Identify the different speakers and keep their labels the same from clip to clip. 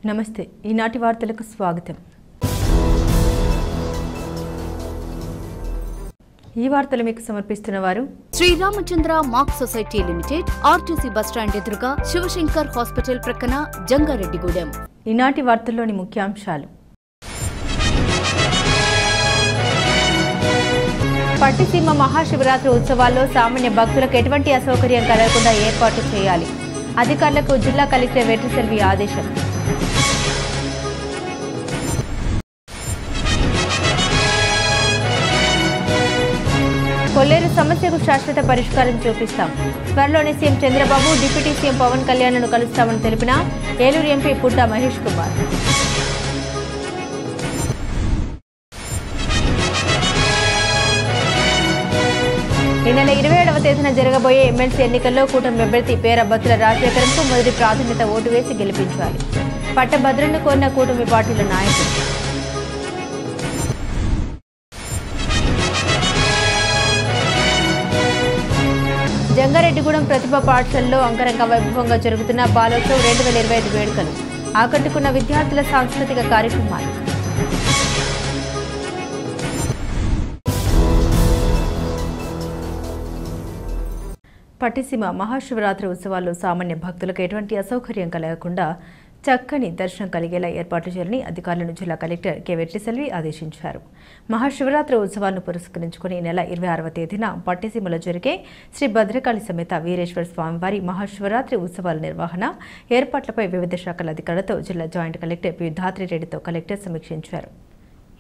Speaker 1: నమస్తే ఈనాటి వార్తలకు స్వాగతం। ఈ వార్తలు మీకు సమర్పిస్తున్న వారు
Speaker 2: Shri Ramachandra mark society limited, RTC bus stand ఎదురుగా, శివశంకర్ హాస్పిటల్ ప్రక్కన, జంగారెడ్డిగూడెం।
Speaker 1: ఈనాటి వార్తల్లోని ముఖ్యాంశాలు: పట్టిసీమ మహాశివరాత్రి ఉత్సవాల్లో సామాన్య భక్తులకు ఎటువంటి అసౌకర్యం కలగకుండా ఏర్పాట్లు చేయాలి, అధికారులకు జిల్లా కలెక్టర్ వెట్రిసెల్వి ఆదేశం। కొల్లేరు సమస్యకు శాశ్వత పరిష్కారం చూపిస్తాం, త్వరలోనే CM Chandrababu, deputy CM Pawan కళ్యాణ్ను కలుస్తామని తెలిపిన ఏలూరు ఎంపీ పుట్ట మహేష్ కుమార్। ఈ నెల 27వ తేదీన జరగబోయే ఎమ్మెల్సీ ఎన్నికల్లో కూటమి అభ్యర్థి పేర బత్తుల రాజశేఖరంకు మొదటి ప్రాధాన్యత ఓటు వేసి గెలిపించాలి, పట్టభద్రులను కోరిన కూటమి పార్టీల నాయకులు। జంగారెడ్డిగూడెం ప్రతిభా పాఠశాలలో అంగరంగ వైభవంగా జరుగుతున్న బాలోత్సవ్ 2025 వేడుకలు, ఆకట్టుకున్న విద్యార్థుల సాంస్కృతిక కార్యక్రమాలు। పట్టిసీమ మహాశివరాత్రి ఉత్సవాల్లో సామాన్య భక్తులకు ఎటువంటి అసౌకర్యం కలగకుండా చక్కని దర్శనం కలిగేలా ఏర్పాట్లు చేయాలని అధికారులను జిల్లా కలెక్టర్ కె వెట్రిసెల్వి ఆదేశించారు। మహాశివరాత్రి ఉత్సవాలను పురస్కరించుకుని ఈ నెల 26వ తేదీన పట్టిసీమలో జరిగే శ్రీ భద్రకాళి సమేత వీరేశ్వర స్వామివారి మహాశివరాత్రి ఉత్సవాల నిర్వహణ ఏర్పాట్లపై వివిధ శాఖల అధికారులతో జిల్లా జాయింట్ కలెక్టర్ పి ధాత్రిరెడ్డితో కలెక్టర్ సమీక్షించారు।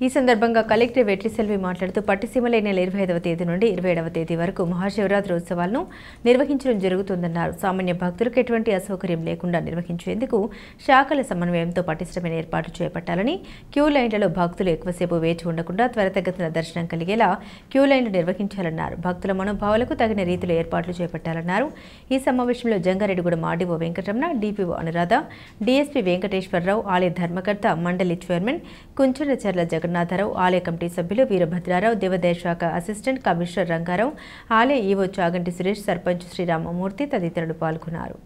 Speaker 1: ఈ సందర్భంగా కలెక్టర్ వెట్రిసెల్వి మాట్లాడుతూ పట్టిసీమలో ఈ నెల 25వ తేదీ నుండి 27వ తేదీ వరకు మహాశివరాత్రి ఉత్సవాలను నిర్వహించడం జరుగుతుందన్నారు। సామాన్య భక్తులకు ఎటువంటి అసౌకర్యం లేకుండా నిర్వహించేందుకు శాఖల సమన్వయంతో పటిష్టమైన ఏర్పాట్లు చేపట్టాలని, క్యూ లైన్లలో భక్తులు ఎక్కువసేపు వేచి ఉండకుండా త్వరితగతిన దర్శనం కలిగేలా క్యూ లైన్లు నిర్వహించాలన్నారు। భక్తుల మనోభావాలకు తగిన రీతిలో ఏర్పాట్లు చేపట్టాలన్నారు। ఈ సమావేశంలో Jangareddygudem RDO Venkataramana, DPO Anuradha, DSP Venkateswara Rao, ఆలయ ధర్మకర్త మండలి చైర్మన్ కుంచెరచర్ల జగన్నాథరావు, ఆలయ కమిటీ సభ్యులు వీరభద్రారావు, దేవాదాయ శాఖ అసిస్టెంట్ కమిషనర్ రంగారావు, ఆలయ ఈవో చాగంటి సురేష్, సర్పంచ్ శ్రీరామమూర్తి తదితరులు పాల్గొన్నారు।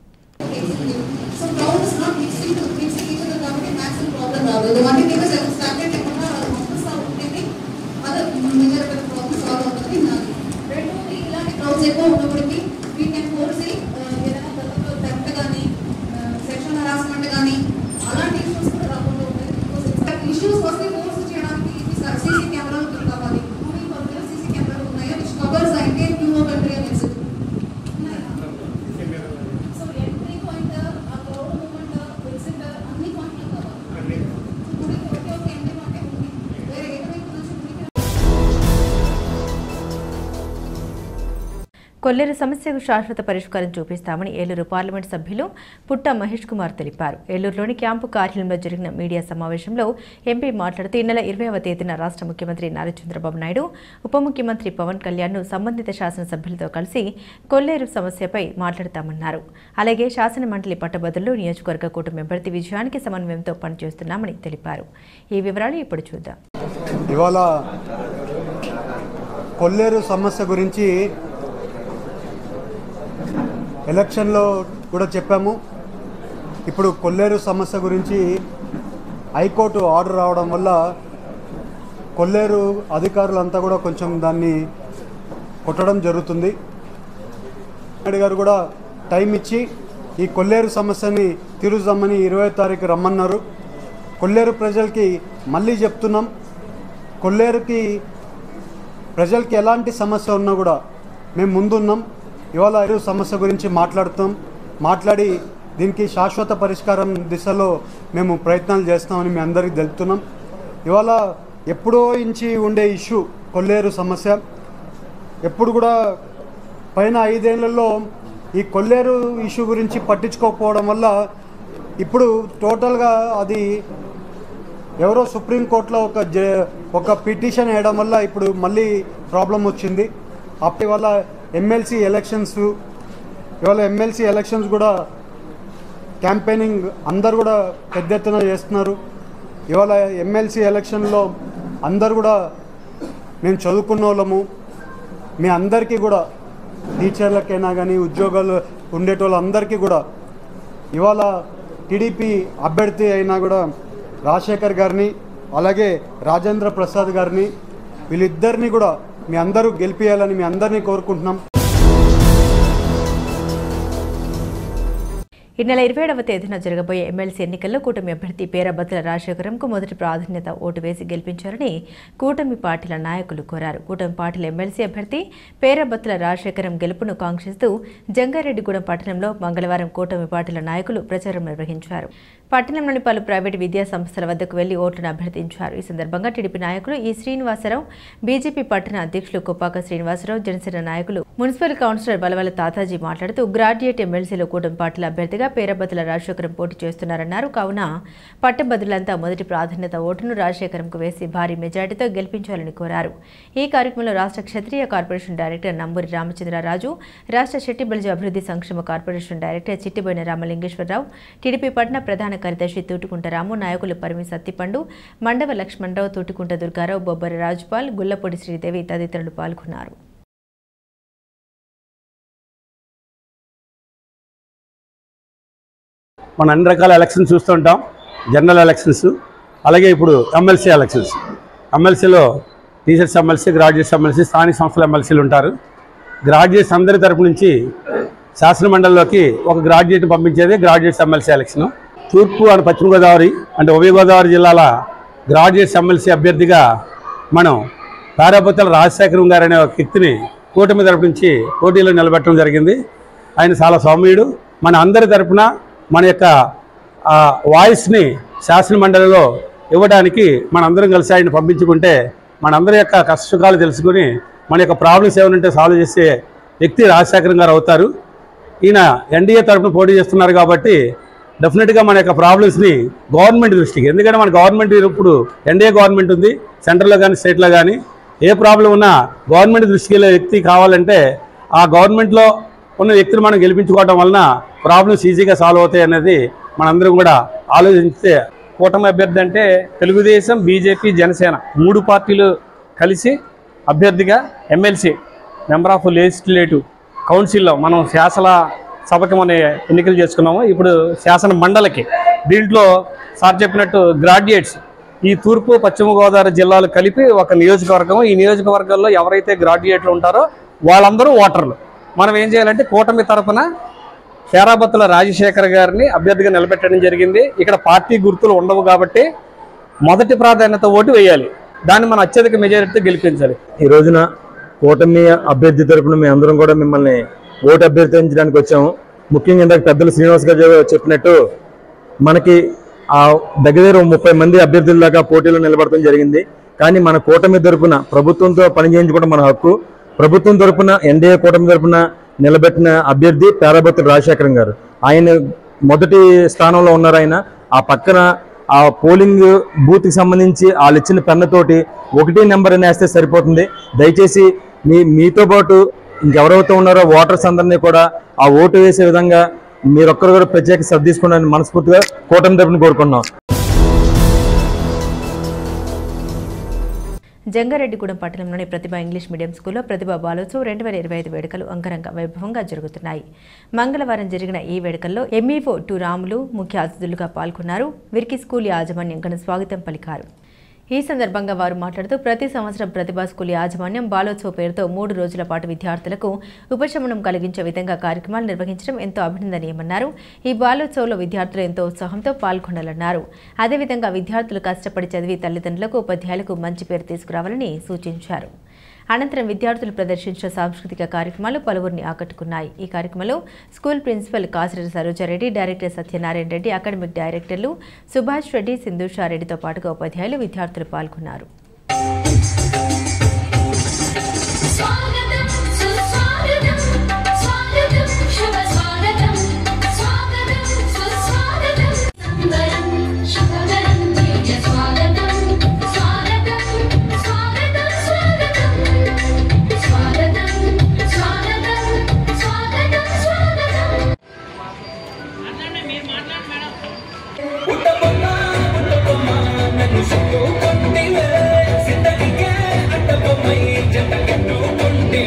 Speaker 1: కొల్లేరు సమస్యకు శాశ్వత పరిష్కారం చూపిస్తామని ఏలూరు పార్లమెంట్ సభ్యులు పుట్ట మహేష్ కుమార్ తెలిపారు। ఏలూరులోని క్యాంపు కార్యాలయంలో జరిగిన మీడియా సమావేశంలో ఎంపీ మాట్లాడుతూ ఈ నెల 20వ తేదీన రాష్ట్ర ముఖ్యమంత్రి నారా చంద్రబాబు నాయుడు, ఉప ముఖ్యమంత్రి పవన్ కళ్యాణ్ను సంబంధిత శాసనసభ్యులతో కలిసి కొల్లేరు సమస్యపై మాట్లాడతామన్నారు। అలాగే శాసన మండలి పట్టభద్రులు నియోజకవర్గ కూటమి అభ్యర్థి విజయానికి సమన్వయంతో పనిచేస్తున్నామని తెలిపారు। ఈ వివరాలు ఇప్పుడు చూద్దాం।
Speaker 3: ఇవాళ కొల్లేరు సమస్య గురించి ఎలక్షన్లో కూడా చెప్పాము। ఇప్పుడు కొల్లేరు సమస్య గురించి హైకోర్టు ఆర్డర్ రావడం వల్ల కొల్లేరు అధికారులంతా కూడా కొంచెం దాన్ని కొట్టడం జరుగుతుంది। నాయుడు గారు కూడా టైం ఇచ్చి ఈ కొల్లేరు సమస్యని తీరుద్దామని 20వ తారీఖు రమ్మన్నారు। కొల్లేరు ప్రజలకి మళ్ళీ చెప్తున్నాం, కొల్లేరుకి ప్రజలకి ఎలాంటి సమస్య ఉన్నా కూడా మేము ముందున్నాం। ఇవాళ సమస్య గురించి మాట్లాడి దీనికి శాశ్వత పరిష్కారం దిశలో మేము ప్రయత్నాలు చేస్తామని మీ అందరికీ తెలుపుతున్నాం। ఇవాళ ఎప్పుడో నుంచి ఉండే ఇష్యూ కొల్లేరు సమస్య, ఎప్పుడు కూడా పైన 5 ఏళ్లలో ఈ కొల్లేరు ఇష్యూ గురించి పట్టించుకోకపోవడం వల్ల ఇప్పుడు టోటల్గా అది ఎవరో సుప్రీంకోర్టులో ఒక పిటిషన్ వేయడం వల్ల ఇప్పుడు మళ్ళీ ప్రాబ్లం వచ్చింది। అప్పుడు ఇవాళ ఎమ్మెల్సీ ఎలక్షన్స్ కూడా క్యాంపెయినింగ్ అందరు కూడా పెద్ద ఎత్తున చేస్తున్నారు। ఇవాళ ఎమ్మెల్సీ ఎలక్షన్లో అందరు కూడా మేము చదువుకున్న వాళ్ళము, మీ అందరికీ కూడా టీచర్లకైనా కానీ ఉద్యోగాలు ఉండేటోళ్ళందరికీ కూడా ఇవాళ టీడీపీ అభ్యర్థి అయినా కూడా రాజశేఖర్ గారిని అలాగే రాజేంద్ర ప్రసాద్ గారిని వీళ్ళిద్దరిని కూడా మీ అందరూ గెలిపియాలని మీ అందరినీ కోరుకుంటున్నాం.
Speaker 1: ఈ నెల 27వ తేదీన జరగబోయే ఎమ్మెల్సీ ఎన్నికల్లో కూటమి అభ్యర్థి పేరాబత్తుల రాజశేఖరంకు మొదటి ప్రాధాన్యత ఓటు వేసి గెలిపించాలని కూటమి పార్టీల నాయకులు కోరారు. కూటమి పార్టీల ఎమ్మెల్సీ అభ్యర్థి పేరాబత్తుల రాజశేఖరం గెలుపును కాంక్షిస్తూ జంగారెడ్డిగూడెం పట్టణంలో మంగళవారం కూటమి పార్టీల నాయకులు ప్రచారం నిర్వహించారు. పట్టణంలోని పలు ప్రైవేటు విద్యా సంస్థల వద్దకు వెళ్లి ఓట్లను అభ్యర్థించారు. ఈ సందర్భంగా టీడీపీ నాయకులు ఈ శ్రీనివాసరావు, బీజేపీ పట్టణ అధ్యక్షులు కొప్పాక శ్రీనివాసరావు, జనసేన నాయకులు మున్సిపల్ కౌన్సిలర్ బలవల తాతాజీ మాట్లాడుతూ గ్రాడ్యుయేట్ ఎమ్మెల్సీలో కూటమి పార్టీల అభ్యర్థిగా పేరాబత్తుల రాజశేఖరం పోటీ చేస్తున్నారన్నారు. కావున పట్టభద్రులంతా మొదటి ప్రాధాన్యత ఓటును రాజశేఖరంకు వేసి భారీ మెజార్టీతో గెలిపించాలని కోరారు. ఈ కార్యక్రమంలో రాష్ట్ర క్షత్రియ కార్పొరేషన్ డైరెక్టర్ నంబూరి రామచంద్రరాజు, రాష్ట్ర శెట్టి బలిజ అభివృద్ధి సంక్షేమ corporation director Chittiboina Ramalingeswara Rao, TDP పట్టణ ప్రధాన కార్యదర్శి తూటుకుంట రాము, నాయకులు పరిమి సత్తిపండు, మండవ లక్ష్మణరావు, తూటుకుంట దుర్గారావు, బొబ్బరి రాజుపాల్, గుల్లపొడి శ్రీదేవి తదితరులు పాల్గొన్నారు.
Speaker 4: మన అన్ని రకాల ఎలక్షన్స్ చూస్తుంటాం. జనరల్ ఎలక్షన్స్, అలాగే ఇప్పుడు ఎమ్మెల్సీ ఎలక్షన్స్. ఎమ్మెల్సీలో టీచర్స్ ఎమ్మెల్సీ, గ్రాడ్యుయేట్స్ ఎమ్మెల్సీ, స్థానిక సంస్థల ఎమ్మెల్సీలు ఉంటారు. గ్రాడ్యుయేట్స్ అందరి తరపు నుంచి శాసనమండలిలోకి ఒక గ్రాడ్యుయేట్ పంపించేది గ్రాడ్యుయేట్స్ ఎమ్మెల్సీ ఎలక్షన్. తూర్పు అండ్ పశ్చిమ గోదావరి అంటే ఉభయ గోదావరి జిల్లాల గ్రాడ్యుయేట్స్ ఎమ్మెల్సీ అభ్యర్థిగా మనం పేరాబత్తుల రాజశేఖరం గారు అనే ఒక వ్యక్తిని కూటమి తరపు నుంచి పోటీలో నిలబెట్టడం జరిగింది. ఆయన చాలా సౌమ్యుడు. మన అందరి తరపున మన యొక్క వాయిస్ని శాసనమండలిలో ఇవ్వడానికి మనందరం కలిసి ఆయన పంపించుకుంటే మనందరి యొక్క కష్టసుఖాలు తెలుసుకుని మన యొక్క ప్రాబ్లమ్స్ ఏమైనా ఉంటే సాల్వ్ చేసే వ్యక్తి రాజశేఖరం గారు అవుతారు. ఈయన ఎన్డీఏ తరఫున పోటీ చేస్తున్నారు కాబట్టి డెఫినెట్గా మన యొక్క ప్రాబ్లమ్స్ని గవర్నమెంట్ దృష్టికి, ఎందుకంటే మన గవర్నమెంట్ ఇప్పుడు ఎన్డీఏ గవర్నమెంట్ ఉంది, సెంట్రల్లో కానీ స్టేట్లో కానీ ఏ ప్రాబ్లం ఉన్నా గవర్నమెంట్ దృష్టికి వెళ్ళే వ్యక్తి కావాలంటే ఆ గవర్నమెంట్లో ఉన్న వ్యక్తిని మనం గెలిపించుకోవడం వలన ప్రాబ్లమ్స్ ఈజీగా సాల్వ్ అవుతాయి అనేది మనందరం కూడా ఆలోచిస్తే.
Speaker 5: కూటమి అభ్యర్థి అంటే తెలుగుదేశం, బీజేపీ, జనసేన 3 పార్టీలు కలిసి అభ్యర్థిగా ఎమ్మెల్సీ మెంబర్ ఆఫ్ లెజిస్లేటివ్ కౌన్సిల్లో మనం శాసన సభకి మనం ఎన్నికలు చేసుకున్నాము. ఇప్పుడు శాసన మండలికి దీంట్లో సార్ చెప్పినట్టు గ్రాడ్యుయేట్స్ ఈ తూర్పు పశ్చిమ గోదావరి జిల్లాలు కలిపి ఒక నియోజకవర్గం. ఈ నియోజకవర్గాల్లో ఎవరైతే గ్రాడ్యుయేట్లు ఉంటారో వాళ్ళందరూ ఓటర్లు. మనం ఏం చేయాలంటే కూటమి తరఫున పేరాబత్తుల రాజశేఖర్ గారిని అభ్యర్థిగా నిలబెట్టడం జరిగింది. ఇక్కడ పార్టీ గుర్తులు ఉండవు కాబట్టి మొదటి ప్రాధాన్యత ఓటు వేయాలి. దాన్ని మనం అత్యధిక మెజారిటీతో గెలిపించాలి.
Speaker 6: ఈ రోజున కూటమి అభ్యర్థి తరఫున మేము అందరం కూడా మిమ్మల్ని ఓటు అభ్యర్థించడానికి వచ్చాము. ముఖ్యంగా ఇందాక పెద్దలు శ్రీనివాస్ గారు చెప్పినట్టు మనకి దగ్గర 30 మంది అభ్యర్థుల దాకా పోటీలో నిలబడటం జరిగింది. కానీ మన కూటమి తరఫున ప్రభుత్వంతో పనిచేయించుకోవడం మన హక్కు. ప్రభుత్వం తరఫున ఎన్డీఏ కూటమి తరఫున నిలబెట్టిన అభ్యర్థి పేరాబత్తుల రాజశేఖరం గారు. ఆయన మొదటి స్థానంలో ఉన్నారు. ఆయన ఆ పక్కన ఆ పోలింగ్ బూత్కి సంబంధించి వాళ్ళు ఇచ్చిన పెన్నుతోటి 1 నెంబర్ అని వేస్తే సరిపోతుంది. దయచేసి మీతో పాటు ఇంకెవరైతే ఉన్నారో ఓటర్స్ అందరినీ కూడా ఆ ఓటు వేసే విధంగా మీరొక్కరు కూడా ప్రత్యేక శ్రద్ధ తీసుకోవడానికి మనస్ఫూర్తిగా కూటమి తరపున కోరుకున్నాం.
Speaker 1: జంగారెడ్డిగూడెం పట్టణంలోని ప్రతిభ ఇంగ్లీష్ మీడియం స్కూల్లో ప్రతిభ బాలోత్సవ్ 2025 వేడుకలు అంగరంగ వైభవంగా జరుగుతున్నాయి. మంగళవారం జరిగిన ఈ వేడుకల్లో ఎంఈఓ 2 రాములు ముఖ్య అతిథులుగా పాల్గొన్నారు. వీరికి స్కూల్ యాజమాన్యం ఘన స్వాగతం పలికారు. ఈ సందర్భంగా వారు మాట్లాడుతూ ప్రతి సంవత్సరం ప్రతిభా స్కూల్ యాజమాన్యం బాలోత్సవ్ పేరుతో 3 రోజుల పాటు విద్యార్థులకు ఉపశమనం కలిగించే విధంగా కార్యక్రమాలు నిర్వహించడం ఎంతో అభినందనీయమన్నారు. ఈ బాలోత్సవ్లో విద్యార్థులు ఎంతో ఉత్సాహంతో పాల్గొనాలన్నారు. అదేవిధంగా విద్యార్థులు కష్టపడి చదివి తల్లిదండ్రులకు, ఉపాధ్యాయులకు మంచి పేరు తీసుకురావాలని సూచించారు. అనంతరం విద్యార్థులు ప్రదర్శించిన సాంస్కృతిక కార్యక్రమాలు పలువురిని ఆకట్టుకున్నాయి. ఈ కార్యక్రమంలో school principal Kasireddy Saroja Reddy, director Satyanarayana Reddy, academic డైరెక్టర్లు సుభాష్ రెడ్డి, సింధూషారెడ్డితో పాటుగా ఉపాధ్యాయులు, విద్యార్థులు పాల్గొన్నారు.
Speaker 7: జిందగీకే అడ్డబొమ్మై జంట కట్టుకుంటే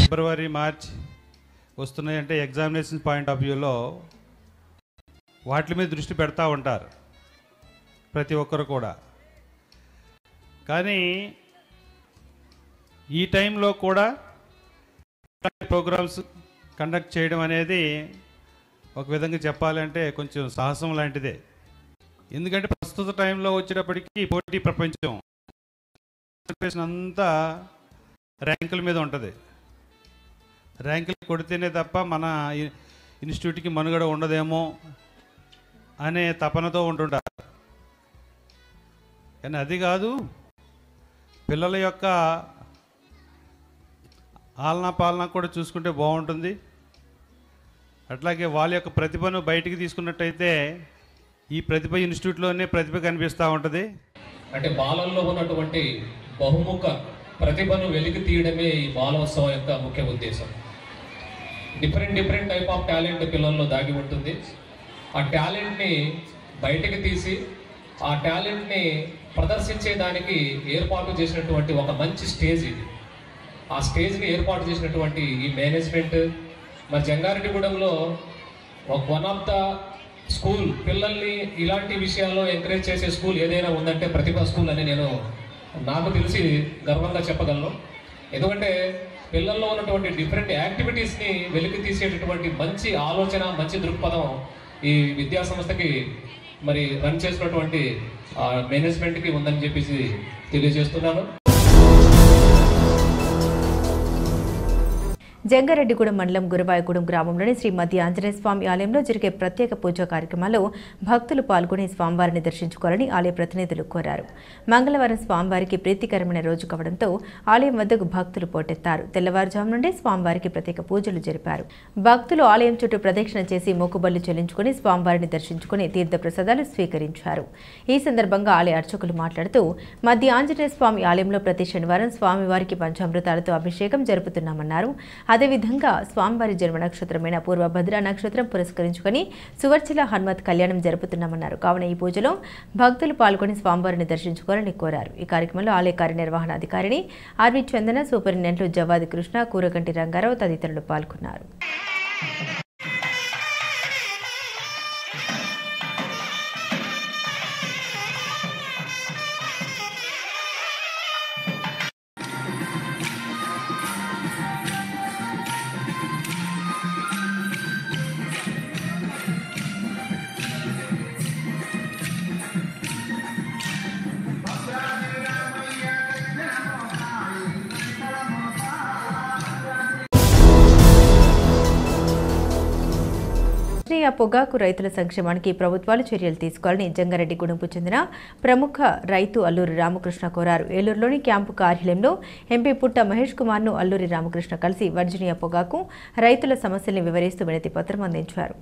Speaker 7: ఫిబ్రవరి మార్చ్ వస్తున్నాయంటే ఎగ్జామినేషన్ పాయింట్ ఆఫ్ వ్యూలో వాటి మీద దృష్టి పెడతా ఉంటారు ప్రతి ఒక్కరు కూడా. కానీ ఈ టైంలో కూడా ప్రోగ్రామ్స్ కండక్ట్ చేయడం అనేది ఒక విధంగా చెప్పాలంటే కొంచెం సాహసం లాంటిదే. ఎందుకంటే ప్రస్తుత టైంలో వచ్చేటప్పటికి పోటీ ప్రపంచం అంతా ర్యాంకుల మీద ఉంటుంది. ర్యాంకులు కొడితేనే తప్ప మన ఇన్స్టిట్యూట్కి మనుగడ ఉండదేమో అనే తపనతో ఉంటుంటారు. కానీ అది కాదు, పిల్లల యొక్క ఆలనా పాలన కూడా చూసుకుంటే బాగుంటుంది. అట్లాగే వాళ్ళ యొక్క ప్రతిభను బయటికి తీసుకున్నట్టయితే ఈ ప్రతిభ ఇన్స్టిట్యూట్లోనే ప్రతిభ కనిపిస్తూ ఉంటుంది.
Speaker 8: అంటే బాలల్లో ఉన్నటువంటి బహుముఖ ప్రతిభను వెలికి తీయడమే ఈ బాలోత్సవం యొక్క ముఖ్య ఉద్దేశం. డిఫరెంట్ టైప్ ఆఫ్ టాలెంట్ పిల్లల్లో దాగి ఉంటుంది. ఆ టాలెంట్ని బయటికి తీసి ఆ టాలెంట్ని ప్రదర్శించేదానికి ఏర్పాటు చేసినటువంటి ఒక మంచి స్టేజ్ ఇది. ఆ స్టేజ్ని ఏర్పాటు చేసినటువంటి ఈ మేనేజ్మెంట్, మరి జంగారెడ్డిగూడెంలో వన్ ఆఫ్ ద స్కూల్ పిల్లల్ని ఇలాంటి విషయాల్లో ఎంకరేజ్ చేసే స్కూల్ ఏదైనా ఉందంటే ప్రతిభా స్కూల్ అని నేను నాకు తెలిసి గర్వంగా చెప్పగలను. ఎందుకంటే పిల్లల్లో ఉన్నటువంటి డిఫరెంట్ యాక్టివిటీస్ని వెలికి తీసేటటువంటి మంచి ఆలోచన, మంచి దృక్పథం ఈ విద్యా సంస్థకి మరి రన్ చేసినటువంటి మేనేజ్మెంట్కి ఉందని చెప్పేసి తెలియజేస్తున్నాను.
Speaker 1: జంగారెడ్డిగూడెం మండలం గురవాయగూడెం గ్రామంలోని శ్రీ మధ్య ఆంజనేయ స్వామి ఆలయంలో జరిగే ప్రత్యేక పూజా కార్యక్రమాల్లో భక్తులు పాల్గొని స్వామివారిని దర్శించుకోవాలని ఆలయ ప్రతినిధులు కోరారు. మంగళవారం స్వామివారికి ప్రీతికరమైన రోజు కావడంతో ఆలయం వద్దకు భక్తులు పోటెత్తారు. తెల్లవారుజాము నుండి స్వామివారికి ప్రత్యేక పూజలు జరిపారు. భక్తులు ఆలయం చుట్టూ ప్రదక్షిణ చేసి మొక్కుబళ్లు చెల్లించుకుని స్వామివారిని దర్శించుకుని తీర్థప్రసాదాలు స్వీకరించారు. ఈ సందర్భంగా ఆలయ అర్చకులు మాట్లాడుతూ మధ్య ఆంజనేయ స్వామి ఆలయంలో ప్రతి శనివారం స్వామివారికి పంచామృతాలతో అభిషేకం జరుపుతున్నామన్నారు. అదేవిధంగా స్వామివారి జన్మ నక్షత్రమైన పూర్వభద్ర నక్షత్రం పురస్కరించుకుని సువర్చల హనుమత్ కళ్యాణం జరుపుతున్నామన్నారు. కావున ఈ పూజలో భక్తులు పాల్గొని స్వామివారిని దర్శించుకోవాలని కోరారు. ఈ కార్యక్రమంలో ఆలయ కార్యనిర్వహణాధికారిని ఆర్వి చందన, సూపరింటెండెంట్లు జవాది కృష్ణ, కూరగంటి రంగారావు తదితరులు పాల్గొన్నారు. పొగాకు రైతుల సంక్షేమానికి ప్రభుత్వాలు చర్యలు తీసుకోవాలని జంగారెడ్డిగూడెంకు చెందిన ప్రముఖ రైతు అల్లూరి రామకృష్ణ కోరారు. ఏలూరులోని క్యాంపు కార్యాలయంలో ఎంపీ పుట్ట మహేష్ కుమార్ను అల్లూరి రామకృష్ణ కలిసి వర్జీనియా పొగాకు రైతుల సమస్యల్ని వివరిస్తూ వినతి పత్రం అందించారు.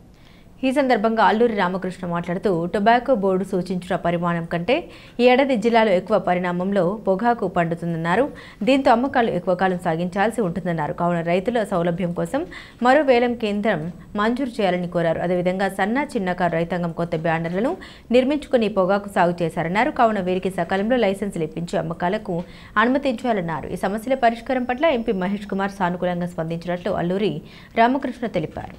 Speaker 1: ఈ సందర్భంగా అల్లూరి రామకృష్ణ మాట్లాడుతూ టొబాకో బోర్డు సూచించిన పరిమాణం కంటే ఈ ఏడాది జిల్లాలో ఎక్కువ పరిణామంలో పొగాకు పండుతుందన్నారు. దీంతో అమ్మకాలు ఎక్కువ కాలం సాగించాల్సి ఉంటుందన్నారు. కావున రైతుల సౌలభ్యం కోసం మరో వేలం కేంద్రం మంజూరు చేయాలని కోరారు. అదేవిధంగా సన్న చిన్నకారు రైతాంగం కొత్త బ్యానర్లను నిర్మించుకుని పొగాకు సాగు చేశారన్నారు. కావున వీరికి సకాలంలో లైసెన్సులు ఇప్పించి అమ్మకాలకు అనుమతించాలన్నారు. ఈ సమస్యల పరిష్కారం పట్ల ఎంపీ మహేష్ కుమార్ సానుకూలంగా స్పందించినట్లు అల్లూరి రామకృష్ణ తెలిపారు.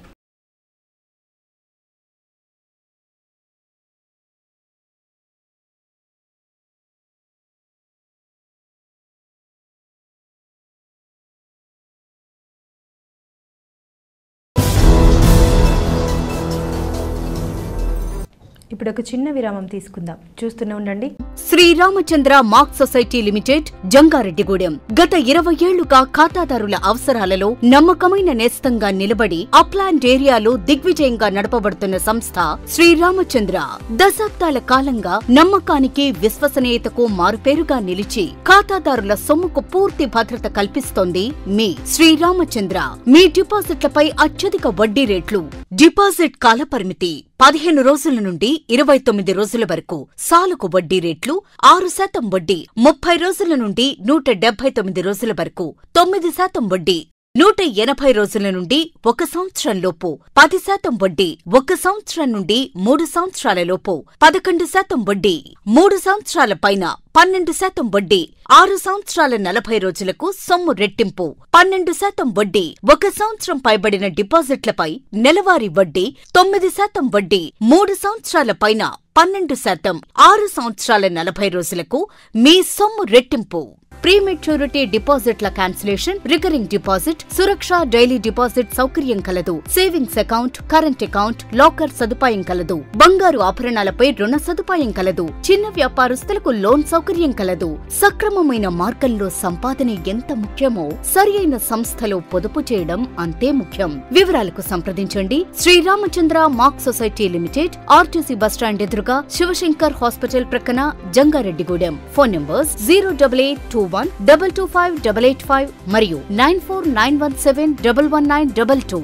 Speaker 1: ఇప్పుడు ఒక చిన్న విరామం తీసుకుందాం. చూస్తూనే ఉండండి.
Speaker 2: Shri Ramachandra mark society limited, Jangareddygudem. గత 20 ఏళ్లుగా ఖాతాదారుల అవసరాలలో నమ్మకమైన నేస్తంగా నిలబడి అప్లాండ్ ఏరియాలో దిగ్విజయంగా నడపబడుతున్న సంస్థ శ్రీరామచంద్ర. దశాబ్దాల కాలంగా నమ్మకానికి, విశ్వసనీయతకు మారుపేరుగా నిలిచి ఖాతాదారుల సొమ్ముకు పూర్తి భద్రత కల్పిస్తోంది మీ శ్రీరామచంద్ర. మీ డిపాజిట్లపై అత్యధిక వడ్డీ రేట్లు, డిపాజిట్ కాలపరిమితి 15 రోజుల నుండి 29 రోజుల వరకు, సాలుకు వడ్డీ రేట్లు 6% వడ్డీ, 30 రోజుల నుండి 179 రోజుల వరకు 9% వడ్డీ. 180 రోజుల నుండి 1 సంవత్సరం లోపు 10% వడ్డీ, 1 సంవత్సరం నుండి 3 సంవత్సరాల లోపు 11% వడ్డీ, 3 సంవత్సరాల పైన 12% వడ్డీ, 6 సంవత్సరాల 40 రోజులకు సొమ్ము రెట్టింపు 12% వడ్డీ, 1 సంవత్సరం పైబడిన డిపాజిట్లపై నెలవారీ వడ్డీ 9% వడ్డీ, 3 సంవత్సరాల పైన 12%, 6 సంవత్సరాల 40 రోజులకు మీ సొమ్ము రెట్టింపు. ప్రీమెచ్యూరిటీ డిపాజిట్ల క్యాన్సిలేషన్, రికరింగ్ డిపాజిట్, సురక్ష డైలీ డిపాజిట్ సౌకర్యం కలదు. Savings account, current account, locker సదుపాయం కలదు. బంగారు ఆభరణాలపై రుణ సదుపాయం కలదు. చిన్న వ్యాపారస్తులకు లోన్ సౌకర్యం కలదు. సక్రమమైన మార్గంలో సంపాదన ఎంత ముఖ్యమో సరియైన సంస్థలో పొదుపు చేయడం అంతే ముఖ్యం. వివరాలకు సంప్రదించండి. Shri Ramachandra mark society limited, RTC bus stand ఎదురుగా, శివశంకర్ హాస్పిటల్ ప్రక్కన, జంగారెడ్డిగూడెం. ఫోన్ నంబర్స్ 08821225885 మరియు 9491711922.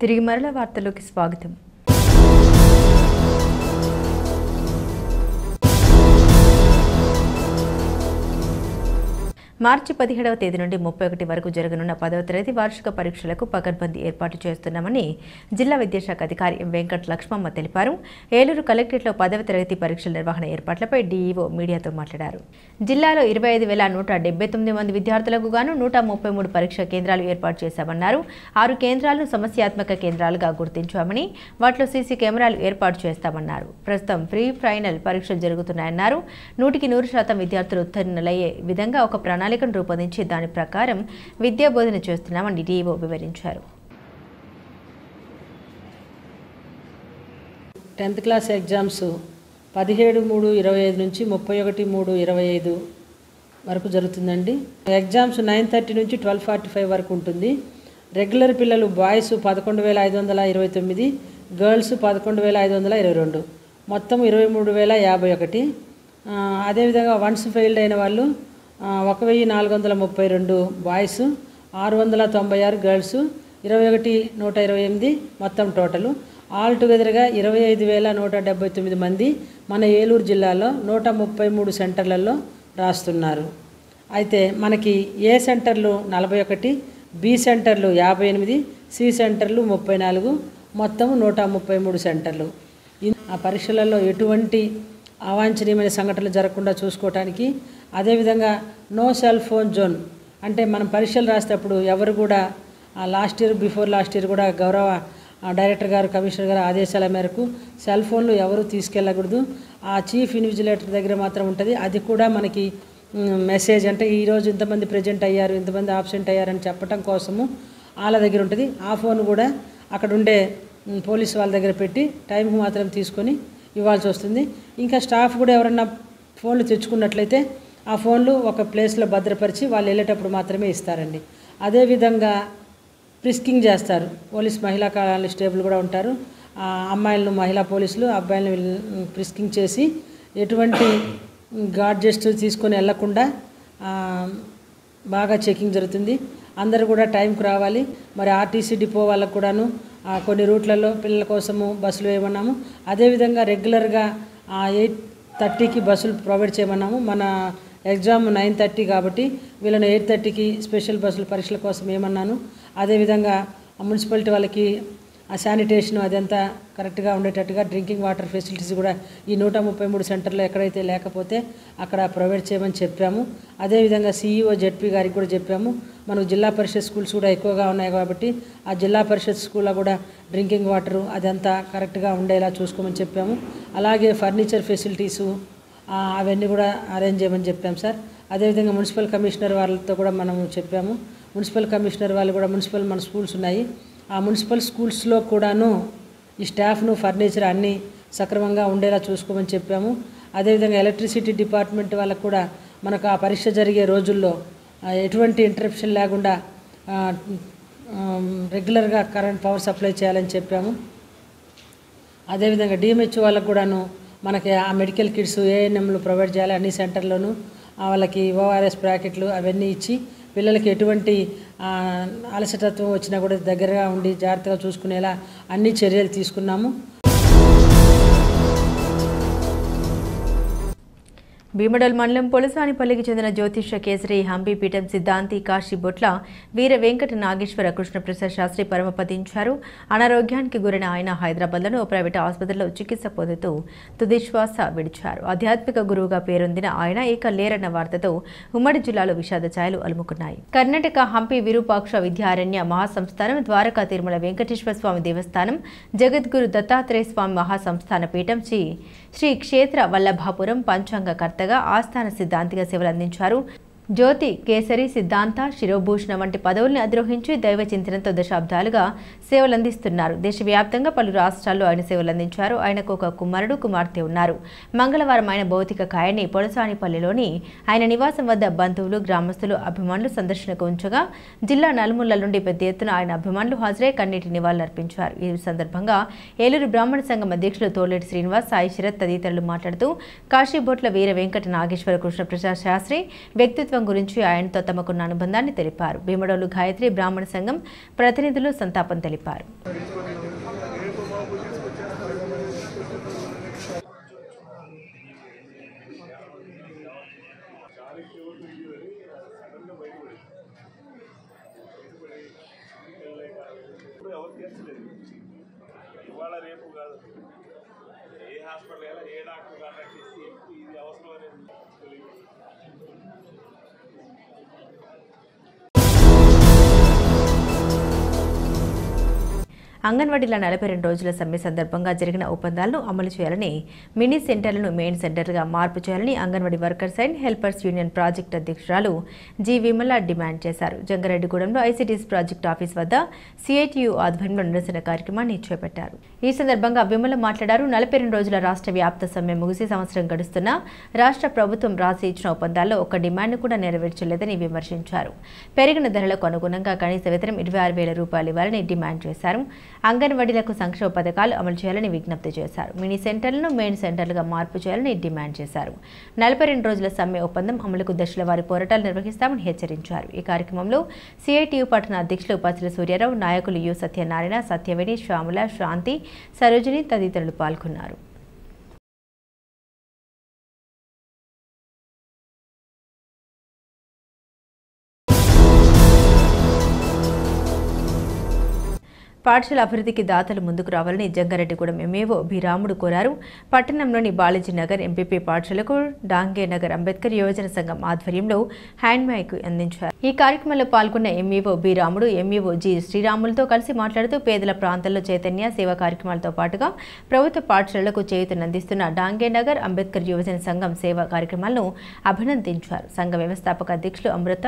Speaker 1: తిరిగి మరల వార్తల్లోకి స్వాగతం. మార్చి 17వ తేదీ నుండి 31 వరకు జరగనున్న 10వ తరగతి వార్షిక పరీక్షలకు పకడ్బందీ ఏర్పాటు చేస్తున్నామని జిల్లా విద్యాశాఖ అధికారి ఎం వెంకట లక్ష్మమ్మ తెలిపారు. ఏలూరు కలెక్టరేట్లో 10వ తరగతి పరీక్షల నిర్వహణ ఏర్పాట్లపై డీఈఓ మీడియాతో మాట్లాడారు. జిల్లాలో 25,179 మంది విద్యార్థులకు గాను 133 పరీక్షా కేంద్రాలు ఏర్పాటు చేశామన్నారు. 6 కేంద్రాలను సమస్యాత్మక కేంద్రాలుగా గుర్తించామని, వాటిలో సీసీ కెమెరాలు ఏర్పాటు చేస్తామన్నారు. ప్రస్తుతం ప్రీ ఫైనల్ పరీక్షలు జరుగుతున్నాయన్నారు. 100% విద్యార్థులు ఉత్తీర్ణులయ్యే విధంగా ఒక ప్రణాళికను రూపొందించి దాని ప్రకారం విద్యా బోధన చేస్తున్నామని డీఈఓ వివరించారు.
Speaker 9: 10th క్లాస్ ఎగ్జామ్స్ 17/3/25 నుంచి 31/3/25 వరకు జరుగుతుందండి. ఎగ్జామ్స్ 9:30 నుంచి 12:45 వరకు ఉంటుంది. రెగ్యులర్ పిల్లలు బాయ్స్ 11,529, గర్ల్స్ 11,522, మొత్తం 23,051. అదేవిధంగా వన్స్ ఫెయిల్డ్ అయిన వాళ్ళు 1,432 బాయ్స్, 696 గర్ల్స్, 21,128 మొత్తం టోటలు. ఆల్ టుగెదర్గా 25,179 మంది మన ఏలూరు జిల్లాలో 133 సెంటర్లలో రాస్తున్నారు. అయితే మనకి ఏ సెంటర్లు 41, బి సెంటర్లు 58, సి సెంటర్లు 34, మొత్తం 133 సెంటర్లు. ఆ పరీక్షలలో ఎటువంటి అవాంఛనీయమైన సంఘటనలు జరగకుండా చూసుకోవటానికి, అదేవిధంగా నో సెల్ ఫోన్ జోన్, అంటే మనం పరీక్షలు రాసేటప్పుడు ఎవరు కూడా బిఫోర్ లాస్ట్ ఇయర్ కూడా గౌరవ డైరెక్టర్ గారు, కమిషనర్ గారు ఆదేశాల మేరకు సెల్ ఫోన్లు ఎవరు తీసుకెళ్ళకూడదు. ఆ చీఫ్ ఇన్విజిలేటర్ దగ్గర మాత్రం ఉంటుంది. అది కూడా మనకి మెసేజ్, అంటే ఈరోజు ఇంతమంది ప్రజెంట్ అయ్యారు, ఇంతమంది ఆబ్సెంట్ అయ్యారని చెప్పడం కోసము వాళ్ళ దగ్గర ఉంటుంది. ఆ ఫోన్ కూడా అక్కడ ఉండే పోలీసు వాళ్ళ దగ్గర పెట్టి టైంకి మాత్రం తీసుకొని ఇవ్వాల్సి వస్తుంది. ఇంకా స్టాఫ్ కూడా ఎవరన్నా ఫోన్లు తెచ్చుకున్నట్లయితే ఆ ఫోన్లు ఒక ప్లేస్లో భద్రపరిచి వాళ్ళు వెళ్ళేటప్పుడు మాత్రమే ఇస్తారండి. అదేవిధంగా ప్రిస్కింగ్ చేస్తారు. పోలీస్ మహిళా కానిస్టేబుల్ కూడా ఉంటారు. అమ్మాయిలను మహిళా పోలీసులు, అబ్బాయిలను ప్రిస్కింగ్ చేసి ఎటువంటి గాడ్జెట్స్ తీసుకొని వెళ్లకుండా బాగా చెకింగ్ జరుగుతుంది. అందరూ కూడా టైంకి రావాలి. మరి ఆర్టీసీ డిపో వాళ్ళకు కూడాను కొన్ని రూట్లలో పిల్లల కోసము బస్సులు వేయమన్నాము. అదేవిధంగా రెగ్యులర్గా 8:30కి బస్సులు ప్రొవైడ్ చేయమన్నాము. మన ఎగ్జామ్ 9:30 కాబట్టి వీళ్ళని 8:30కి స్పెషల్ బస్సులు పరీక్షల కోసం ఏమన్నాను. అదేవిధంగా మున్సిపాలిటీ వాళ్ళకి ఆ శానిటేషన్ అదంతా కరెక్ట్గా ఉండేటట్టుగా డ్రింకింగ్ వాటర్ ఫెసిలిటీస్ కూడా ఈ 133 సెంటర్లో ఎక్కడైతే లేకపోతే అక్కడ ప్రొవైడ్ చేయమని చెప్పాము. అదేవిధంగా సిఈఓ జెడ్పీ గారికి కూడా చెప్పాము. మనకు జిల్లా పరిషత్ స్కూల్స్ కూడా ఎక్కువగా ఉన్నాయి కాబట్టి ఆ జిల్లా పరిషత్ స్కూల్లో కూడా డ్రింకింగ్ వాటరు అదంతా కరెక్ట్గా ఉండేలా చూసుకోమని చెప్పాము. అలాగే ఫర్నిచర్ ఫెసిలిటీసు, అవన్నీ కూడా అరేంజ్ చేయమని చెప్పాం సార్. అదేవిధంగా మున్సిపల్ కమిషనర్ వాళ్ళతో కూడా మనము చెప్పాము. మున్సిపల్ కమిషనర్ వాళ్ళు కూడా మున్సిపల్ మన స్కూల్స్ ఉన్నాయి, ఆ మున్సిపల్ స్కూల్స్లో కూడాను ఈ స్టాఫ్ను ఫర్నిచర్ అన్నీ సక్రమంగా ఉండేలా చూసుకోమని చెప్పాము. అదేవిధంగా ఎలక్ట్రిసిటీ డిపార్ట్మెంట్ వాళ్ళకు కూడా మనకు ఆ పరీక్ష జరిగే రోజుల్లో ఎటువంటి ఇంటరప్షన్ లేకుండా రెగ్యులర్గా కరెంట్ పవర్ సప్లై చేయాలని చెప్పాము. అదేవిధంగా డిఎంహెచ్ వాళ్ళకు కూడాను మనకి ఆ మెడికల్ కిట్స్ ఏఎన్ఎంలు ప్రొవైడ్ చేయాలి అన్ని సెంటర్లోనూ. వాళ్ళకి ఓఆర్ఎస్ ప్యాకెట్లు అవన్నీ ఇచ్చి పిల్లలకి ఎటువంటి అలసటత్వం వచ్చినా కూడా దగ్గరగా ఉండి జాగ్రత్తగా చూసుకునేలా అన్ని చర్యలు తీసుకున్నాము.
Speaker 1: భీమడోల్ మండలం పొలసానిపల్లికి చెందిన జ్యోతిష కేసరి హంపీపీఠం సిద్ధాంతి కాశీబొట్ల వీర వెంకట నాగేశ్వర కృష్ణప్రసాద్ శాస్త్రి పరమపదించారు. అనారోగ్యానికి గురైన ఆయన హైదరాబాద్లోని ఓ ప్రైవేట్ ఆసుపత్రిలో చికిత్స పొందుతూ తుదిశ్వాస విడిచారు. ఆధ్యాత్మిక గురువుగా పేరొందిన ఆయన ఇక లేరన్న వార్తతో ఉమ్మడి జిల్లాలో విషాద ఛాయలు అలుముకున్నాయి. కర్ణాటక హంపి విరూపాక్ష విద్యారణ్య మహాసంస్థానం, ద్వారకా తిరుమల వెంకటేశ్వర స్వామి దేవస్థానం, జగద్గురు దత్తాత్రేయ స్వామి మహాసంస్థాన పీఠం, శ్రీ క్షేత్ర వల్లభాపురం పంచాంగ కర్తగా ఆస్థాన సిద్ధాంతిగా సేవలందించారు. జ్యోతి కేసరి సిద్ధాంత శిరోభూషణ వంటి పదవుల్ని అధిరోహించి దైవ చింతనతో దశాబ్దాలుగా సేవలందిస్తున్నారు. దేశవ్యాప్తంగా పలు రాష్ట్రాల్లో ఆయన సేవలందించారు. ఆయనకు ఒక కుమారుడు కుమార్తె ఉన్నారు. మంగళవారం ఆయన భౌతిక కాయాన్ని పొలసానిపల్లిలోని ఆయన నివాసం వద్ద బంధువులు, గ్రామస్తులు, అభిమానులు సందర్శనకు ఉంచగా జిల్లా నలుమూలల నుండి పెద్ద ఎత్తున ఆయన అభిమానులు హాజరై కన్నీటి నివాళులర్పించారు. ఈ సందర్భంగా ఏలూరు బ్రాహ్మణ సంఘం అధ్యక్షులు తోలేటి శ్రీనివాస్, సాయి శరత్ తదితరులు మాట్లాడుతూ కాశీబొట్ల వీర వెంకట నాగేశ్వర కృష్ణప్రసాద్ శాస్త్రి వ్యక్తిత్వం గురించి ఆయనతో తమకున్న అనుబంధాన్ని తెలిపారు. భీమడోలు గాయత్రి బ్రాహ్మణ సంఘం ప్రతినిధులు సంతాపం తెలిపారు. అంగన్వాడీల 42 రోజుల సమ్మె సందర్భంగా జరిగిన ఒప్పందాలను అమలు చేయాలని, మినీ సెంటర్లను మెయిన్ సెంటర్గా మార్పు చేయాలని anganwadi workers and helpers union project అధ్యక్షురాలు జి విమల డిమాండ్ చేశారు. జంగారెడ్డిగూడెంలో ఐసిడిఎస్ ప్రాజెక్టు ఆఫీస్ వద్ద సిఐటియు ఆధ్వర్యంలో నిరసన కార్యక్రమాన్ని చేపట్టారు. ఈ సందర్భంగా విమల మాట్లాడారు. 42 రోజుల రాష్ట్ర వ్యాప్త సమ్మె ముగిసి సంవత్సరం గడుస్తున్నా రాష్ట్ర ప్రభుత్వం రాసి ఇచ్చిన ఒప్పందాల్లో ఒక్క డిమాండ్ను కూడా నెరవేర్చలేదని విమర్శించారు. పెరిగిన ధరలకు అనుగుణంగా కనీస వేతనం 26,000 రూపాయలు ఇవ్వాలని డిమాండ్ చేశారు. అంగన్వాడీలకు సంక్షేమ పథకాలు అమలు చేయాలని విజ్ఞప్తి చేశారు. మినీ సెంటర్లను మెయిన్ సెంటర్లుగా మార్పు చేయాలని డిమాండ్ చేశారు. 42 రోజుల సమ్మె ఒప్పందం అమలుకు దశల వారి పోరాటాలు నిర్వహిస్తామని హెచ్చరించారు. ఈ కార్యక్రమంలో సిఐటియు పట్టణ అధ్యక్షులు పసిల సూర్యారావు, నాయకులు యు సత్యనారాయణ, సత్యవేణి, శ్యాముల, శాంతి, సరోజిని తదితరులు పాల్గొన్నారు. పాఠశాల అభివృద్ధికి దాతలు ముందుకు రావాలని జంగారెడ్డిగూడెం ఎంఏఓ బి రాముడు కోరారు. పట్టణంలోని బాలాజీ నగర్ ఎంపీపీ పాఠశాలకు డాంగే నగర్ అంబేద్కర్ యువజన సంఘం ఆధ్వర్యంలో హ్యాండ్ మైక్ అందించారు. ఈ కార్యక్రమంలో పాల్గొన్న ఎంఈఓ బి రాముడు, ఎంఈఓ జి శ్రీరాములతో కలిసి మాట్లాడుతూ పేదల ప్రాంతాల్లో చైతన్య సేవా కార్యక్రమాలతో పాటుగా ప్రభుత్వ పాఠశాలలకు చేయూతనందిస్తున్న డాంగే నగర్ అంబేద్కర్ యువజన సంఘం సేవా కార్యక్రమాలను అభినందించారు. సంఘ వ్యవస్థాపక అధ్యక్షులు అమృత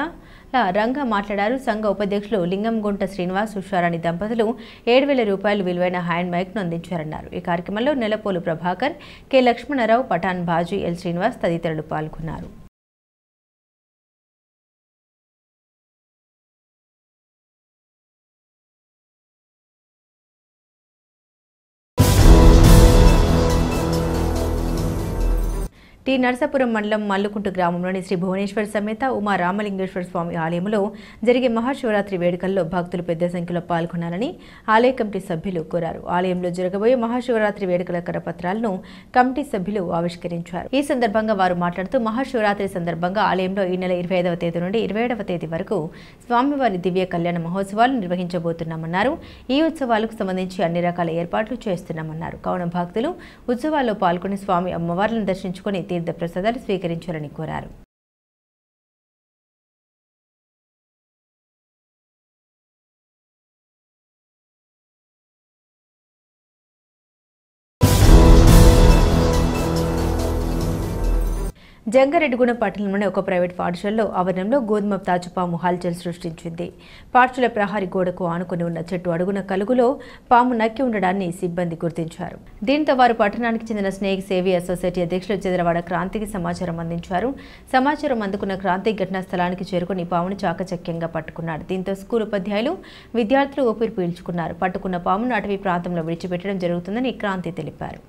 Speaker 1: రంగా మాట్లాడారు. సంఘ ఉపాధ్యక్షులు లింగంగుంట శ్రీనివాస్, ఉషారాణి దంపతులు 7,000 రూపాయలు విలువైన హ్యాండ్ మైక్ను అందించారన్నారు. ఈ కార్యక్రమంలో నెలపోలు ప్రభాకర్, కె లక్ష్మణరావు, పఠాన్ బాజీ, ఎల్ శ్రీనివాస్ తదితరులు పాల్గొన్నారు. టి నరసాపురం మండలం మల్లుకుంట గ్రామంలోని శ్రీ భువనేశ్వర సమేత ఉమా రామలింగేశ్వర స్వామి ఆలయంలో జరిగే మహాశివరాత్రి వేడుకల్లో భక్తులు పెద్ద సంఖ్యలో పాల్గొనాలని ఆలయ కమిటీ సభ్యులు కోరారు. ఆలయంలో జరగబోయే మహాశివరాత్రి వేడుకల కరపత్రాలను కమిటీ సభ్యులు ఆవిష్కరించారు. ఈ సందర్భంగా వారు మాట్లాడుతూ మహాశివరాత్రి సందర్భంగా ఆలయంలో ఈ నెల 25వ తేదీ నుండి 27వ తేదీ వరకు స్వామివారి దివ్య కళ్యాణ మహోత్సవాలు నిర్వహించబోతున్నామన్నారు. ఈ ఉత్సవాలకు సంబంధించి అన్ని రకాల ఏర్పాట్లు చేస్తున్నామన్నారు. కావున భక్తులు ఉత్సవాల్లో పాల్గొని స్వామి అమ్మవార్లను దర్శించుకుని తీర్థ ప్రసాదాలు స్వీకరించాలని కోరారు. జంగారెడ్డిగూడెం పట్టణంలోని ఒక ప్రైవేట్ పాఠశాలలో ఆవరణంలో గోధుమ తాచుపాము హల్చల్ సృష్టించింది. పాఠశాల ప్రహారీ గోడకు ఆనుకుని ఉన్న చెట్టు అడుగున కలుగులో పాము నక్కి ఉండడాన్ని సిబ్బంది గుర్తించారు. దీంతో వారు పట్టణానికి చెందిన స్నేక్ సేవీ అసోసియేటీ అధ్యక్షులు చంద్రవాడ క్రాంతికి సమాచారం అందించారు. సమాచారం అందుకున్న క్రాంతి ఘటనా స్థలానికి చేరుకుని పామును చాకచక్యంగా పట్టుకున్నాడు. దీంతో స్కూల్ ఉపాధ్యాయులు, విద్యార్థులు ఊపిరి పీల్చుకున్నారు. పట్టుకున్న పామును అటవీ ప్రాంతంలో విడిచిపెట్టడం జరుగుతుందని క్రాంతి తెలిపారు.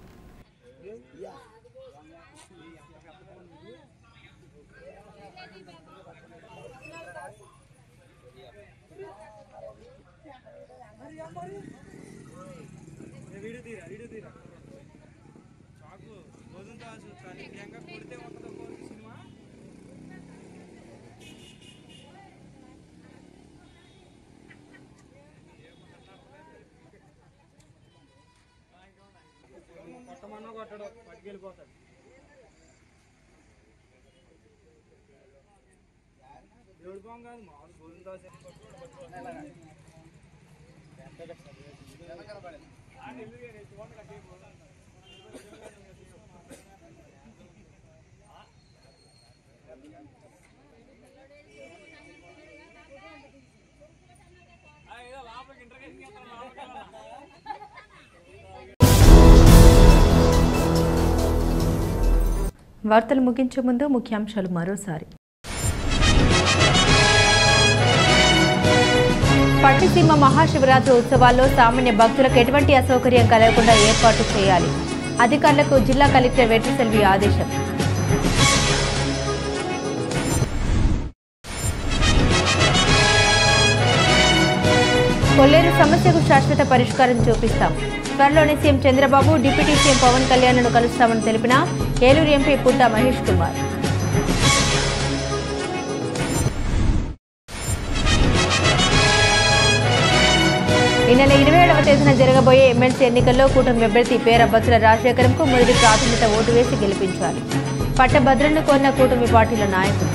Speaker 1: వార్తలు ముగించే ముందు ముఖ్యాంశాలు మరోసారి. పట్టిసీమ మహాశివరాత్రి ఉత్సవాల్లో సామాన్య భక్తులకు ఎటువంటి అసౌకర్యం కలగకుండా ఏర్పాటు చేయాలి. అధికారులకు జిల్లా కలెక్టర్ వెట్రిసెల్వి ఆదేశం. కొల్లేరు సమస్యకు శాశ్వత పరిష్కారం చూపిస్తాం. త్వరలోనే CM Chandrababu, deputy CM Pawan కళ్యాణ్ను కలుస్తామని తెలిపిన ఏలూరు ఎంపీ పుట్టా మహేష్ కుమార్. ఈ నెల 27వ తేదీన జరగబోయే ఎమ్మెల్సీ ఎన్నికల్లో కూటమి అభ్యర్థి పేర బత్తుల రాజశేఖరంకు మొదటి ప్రాధాన్యత ఓటు వేసి గెలిపించాలి. పట్టభద్రను కోరిన కూటమి పార్టీల నాయకులు.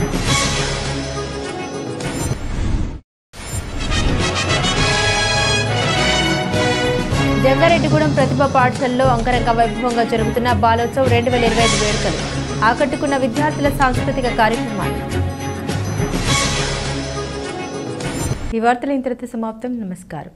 Speaker 1: జంగారెడ్డిగూడెం ప్రతిభ పాఠశాలలో అంగరంగ వైభవంగా జరుగుతున్న బాలోత్సవ్ 2025 వేడుకలు ఆకట్టుకున్న విద్యార్థుల సాంస్కృతిక కార్యక్రమాలు. ఈ వార్తలు ఇంతటితో సమాప్తం. నమస్కారం.